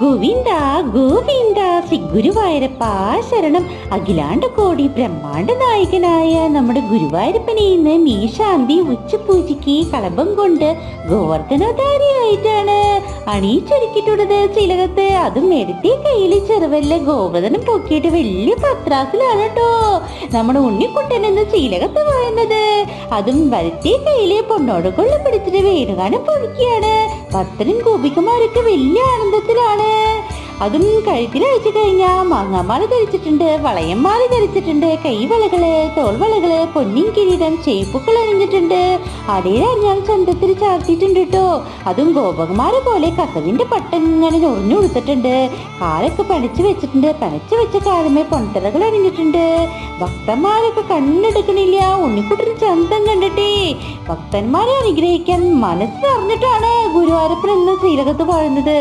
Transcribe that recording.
ഗോവിന്ദ ഗോവിന്ദ ശ്രീ ഗുരുവായൂരപ്പ ശരണം. അഖിലാണ്ട കോടി ബ്രഹ്മാണ്ട നായകനായ നമ്മുടെ ഗുരുവായൂരപ്പനെ ഇന്ന് മീശാന്തി ഉച്ചപൂജയ്ക്ക് കളഭം കൊണ്ട് ഗോവർദ്ധനധാരിയായിട്ടാണ് അണിയിച്ചൊരുക്കിയിട്ടുള്ളത്. ചിലകത്ത് അതും എടുത്തി കയ്യിൽ ചെറുവല്ല ഗോവർദ്ധനം പൊക്കിയിട്ട് വലിയ പത്രാസിലാണ് കേട്ടോ നമ്മുടെ ഉണ്ണിക്കുട്ടൻ എന്ന് ചിലകത്ത് പറയുന്നത്. അതും വരുത്തിയ കയ്യില് പൊന്നോട് കൊള്ള പിടിച്ചിട്ട് വേണുകാനം പൊഴിക്കുകയാണ്. ഭക്തനും ഗോപികമാരൊക്കെ വലിയ ആനന്ദത്തിലാണ്. അതും കഴുത്തിൽ അഴിച്ചു കഴിഞ്ഞാൽ മാങ്ങാമാല ധരിച്ചിട്ടുണ്ട്, വളയംമാല ധരിച്ചിട്ടുണ്ട്, കൈവളകള്, തോൾവളകള്, പൊന്നിൻ കിരീടം, ചേപ്പുക്കൾ അണിഞ്ഞിട്ടുണ്ട്, അടയിലറിഞ്ഞാൽ ചന്തത്തിൽ ചാർത്തിയിട്ടുണ്ട് കേട്ടോ. അതും ഗോപകുമാരെ പോലെ കസവിന്റെ പട്ടം ഇങ്ങനെ ഞൊറിഞ്ഞു കൊടുത്തിട്ടുണ്ട്. കാലൊക്കെ പണിച്ചു വെച്ചിട്ടുണ്ട്, പണിച്ചു വെച്ച കാലമേ പൊൻതറകൾ അണിഞ്ഞിട്ടുണ്ട്. ഭക്തന്മാരൊക്കെ കണ്ണെടുക്കണില്ല ഉണ്ണിക്കുട്ടൻ ചന്തം കണ്ടിട്ടേ. ഭക്തന്മാരെ അനുഗ്രഹിക്കാൻ മനസ്സിലറിഞ്ഞിട്ടാണ് ഗുരുവായൂരപ്പൻ എന്ന ശ്രീലകത്ത് വാഴുന്നത്.